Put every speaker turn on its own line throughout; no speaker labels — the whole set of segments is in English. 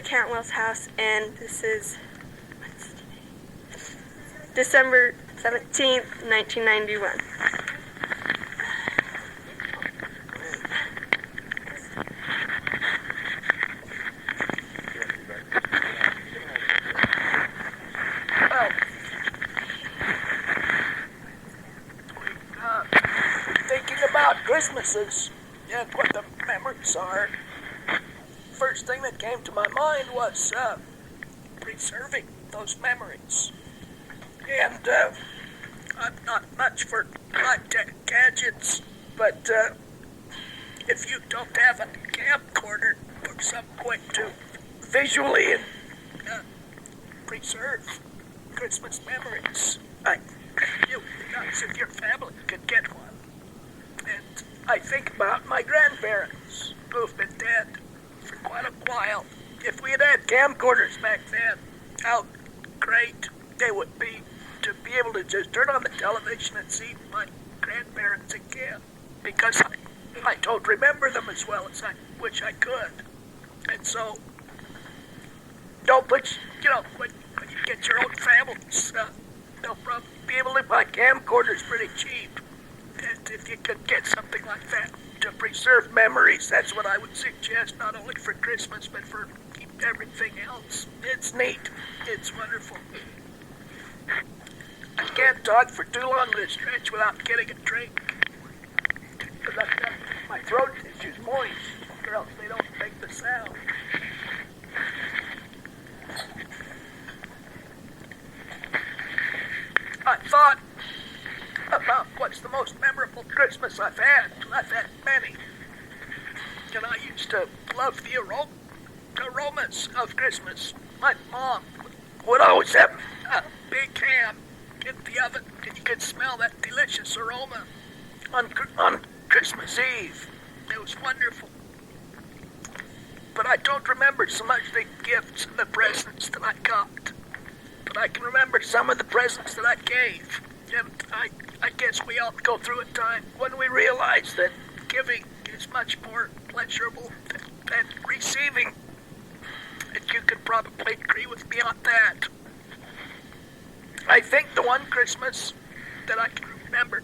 at Cantwell's house, and this is December 17th, 1991.
Thinking about Christmases and what the memories are, first thing that came to my mind was preserving those memories. And I'm not much for high-tech gadgets, but if you don't have a camcorder or some way to visually preserve Christmas memories, it would be nice if your family could get one. And I think about my grandparents who've been dead for quite a while. If we had had camcorders back then, how great they would be to be able to just turn on the television and see my grandparents again. Because I don't remember them as well as I wish I could. And so, don't put, when you get your own families, they'll probably be able to buy camcorders pretty cheap. And if you could get something like that to preserve memories, that's what I would suggest, not only for Christmas, but for everything else. It's neat. It's wonderful. I can't talk for too long at a stretch without getting a drink. Because I've got my throat tissues moist, or else they don't make the sound. I thought about what's the most memorable Christmas I've had. I've had many. And I used to love the aromas of Christmas. My mom would always have a big ham in the oven, and you could smell that delicious aroma on Christmas Eve. It was wonderful. But I don't remember so much the gifts and the presents that I got. But I can remember some of the presents that I gave. And I guess we all go through a time when we realize that giving is much more pleasurable than receiving. And you could probably agree with me on that. I think the one Christmas that I can remember,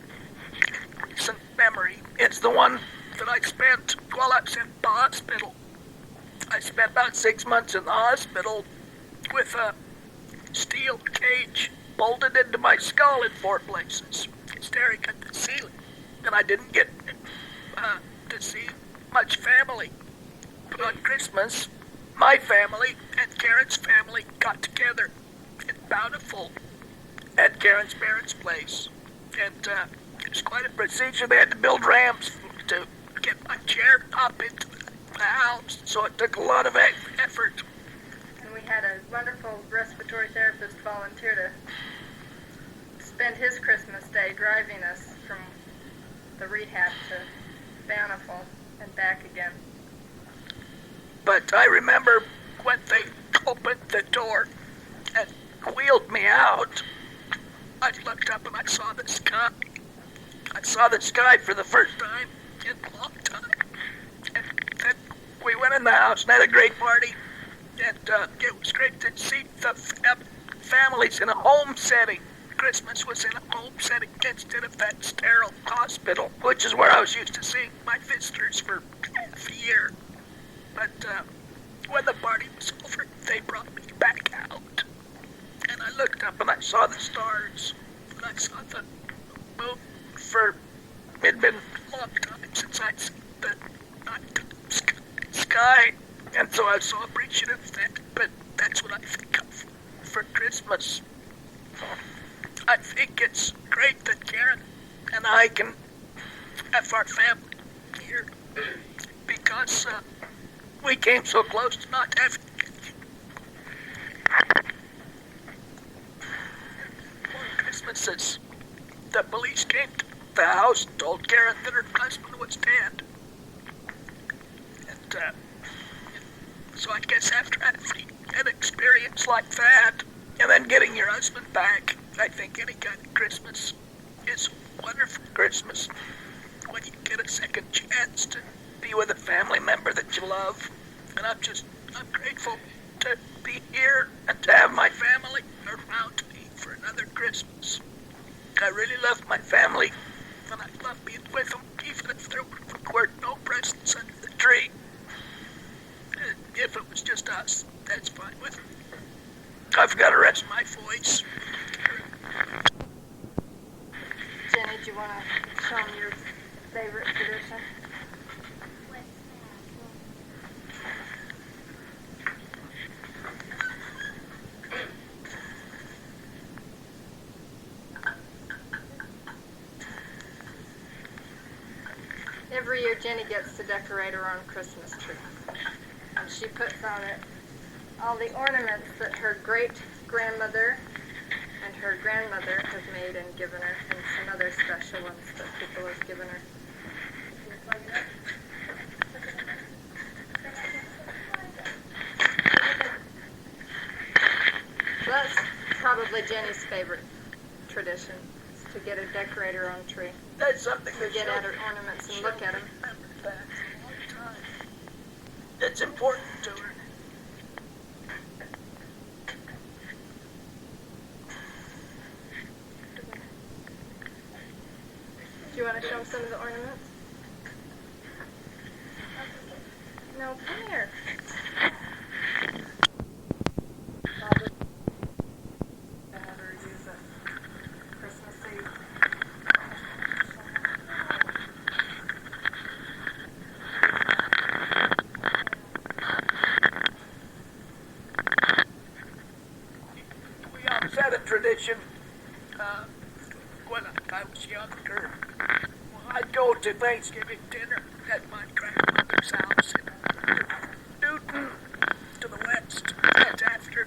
recent memory, is the one that I spent while I was in the hospital. I spent about 6 months in the hospital with a steel cage bolted into my skull in 4 places, staring at the ceiling. And I didn't get to see much family. But on Christmas, my family and Karen's family got together in Bountiful at Karen's parents' place. And it was quite a procedure. They had to build ramps to get my chair up into the house, so it took a lot of effort.
And we had a wonderful respiratory therapist volunteer to spend his Christmas day driving us from the rehab to Bountiful and back again.
But I remember when they opened the door and wheeled me out, I looked up and I saw the sky. I saw the sky for the first time in a long time. And then we went in the house and had a great party. And it was great to see the families in a home setting. Christmas was in a home setting instead of that sterile hospital, which is where I was used to seeing my visitors for half a year. But when the party was over, they brought me back out. And I looked up and I saw the stars. And I saw the moon for, it had been a long time since I'd seen the night sky. And so I was so appreciative of that. But that's what I think of for Christmas. I think it's great that Karen and I can have our family here because we came so close to not having one Christmases. The police came to the house and told Karen that her husband was dead. And so I guess after having an experience like that, and then getting your husband back, I think any kind of Christmas is a wonderful Christmas when you get a second chance to be with a family member that you love. And I'm grateful to be here and to have my family around me for another Christmas. I really love my family, and I love being with them, even if there were no presents under the tree. And if it was just us, that's fine with me. I've got to rest my voice.
Jenny, do you want to show them your favorite tradition? Every year Jenny gets to decorate her own Christmas tree. And she puts on it all the ornaments that her great-grandmother and her grandmother have made and given her, and some other special ones that people have given her. So that's probably Jenny's favorite tradition, is to get her decorate her own tree.
That's something
To
that
get at her ornaments and look at them.
remember that for a long time. It's important to her.
Do you want to show them some of the ornaments? No, come here. Have her use a Christmas Eve.
We always had a tradition, when I was younger. I'd go to Thanksgiving dinner at my grandmother's house in Newton to the west. And after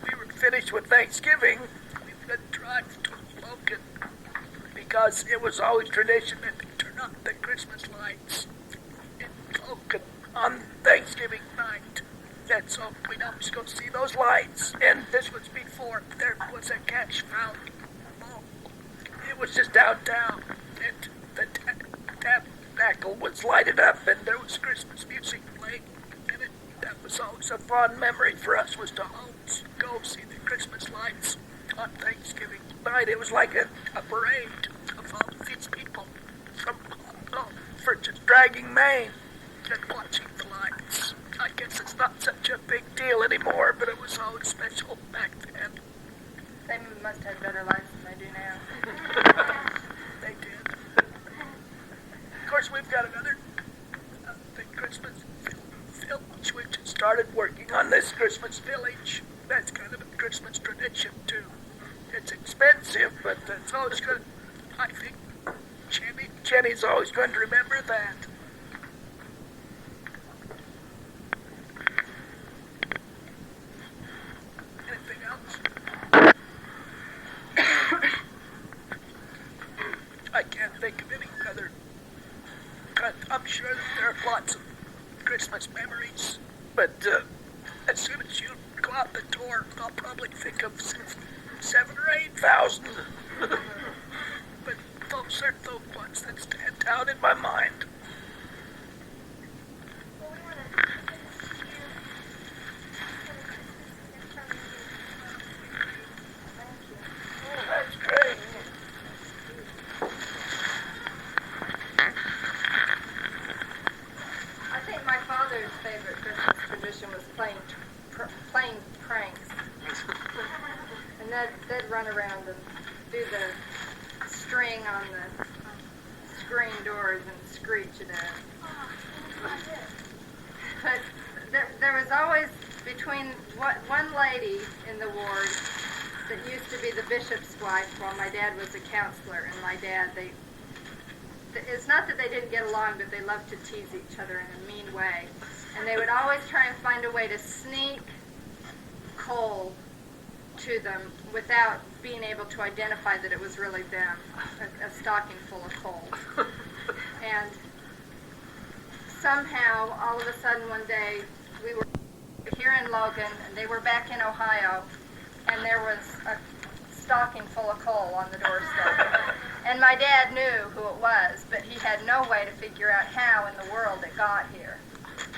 we were finished with Thanksgiving, we would drive to Logan because it was always tradition that they turn on the Christmas lights in Logan on Thanksgiving night. And so we'd always go see those lights. And this was before there was a cash fountain. It was just downtown, and the tabernacle was lighted up, and there was Christmas music playing, and that was always a fond memory for us, was to always go see the Christmas lights on Thanksgiving night. It was like a parade of all these people from for just dragging Maine and watching the lights. I guess it's not such a big deal anymore, but it was always special back then.
They must have better lights than they do now.
They did. Of course, we've got another big Christmas village. We've just started working on this Christmas village. That's kind of a Christmas tradition, too. It's expensive, but it's always good. I think Jenny's always going to remember that. Anything else? I can't think of any other. I'm sure that there are lots of Christmas memories, but as soon as you go out the door, I'll probably think of 7,000 or 8,000. But those are the ones that stand out in my mind. That's great.
I think my father's favorite Christmas tradition was playing pranks. And they'd run around and do the string on the screen doors and screech it out. But there was always between one lady in the ward that used to be the bishop's wife while my dad was a counselor, and my dad, it's not that they didn't get along, but they loved to tease each other in a mean way. And they would always try and find a way to sneak coal to them without being able to identify that it was really them, a stocking full of coal. And somehow, all of a sudden one day, we were here in Logan, and they were back in Ohio, and there was a stocking full of coal on the doorstep. And my dad knew who it was, but he had no way to figure out how in the world it got here.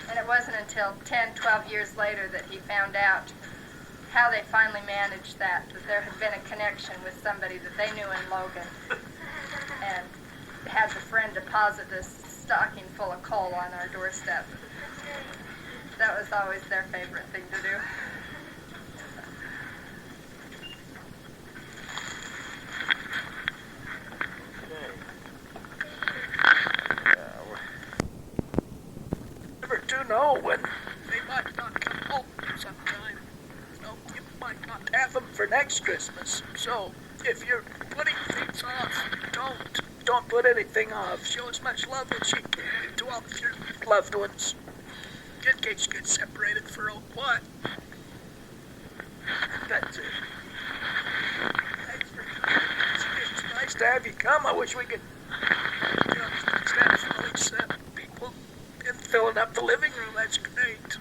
And it wasn't until 10, 12 years later that he found out how they finally managed that there had been a connection with somebody that they knew in Logan, and had the friend deposit a stocking full of coal on our doorstep. That was always their favorite thing to do.
Never do know when they might not come home sometime. You might not have them for next Christmas. So if you're putting things off, don't put anything off. Show as much love as you can to all of your loved ones, in case you get separated for a while. That's it. Thanks for coming. It's nice to have you come. I wish we could, instead of all these people filling up the living room. That's great.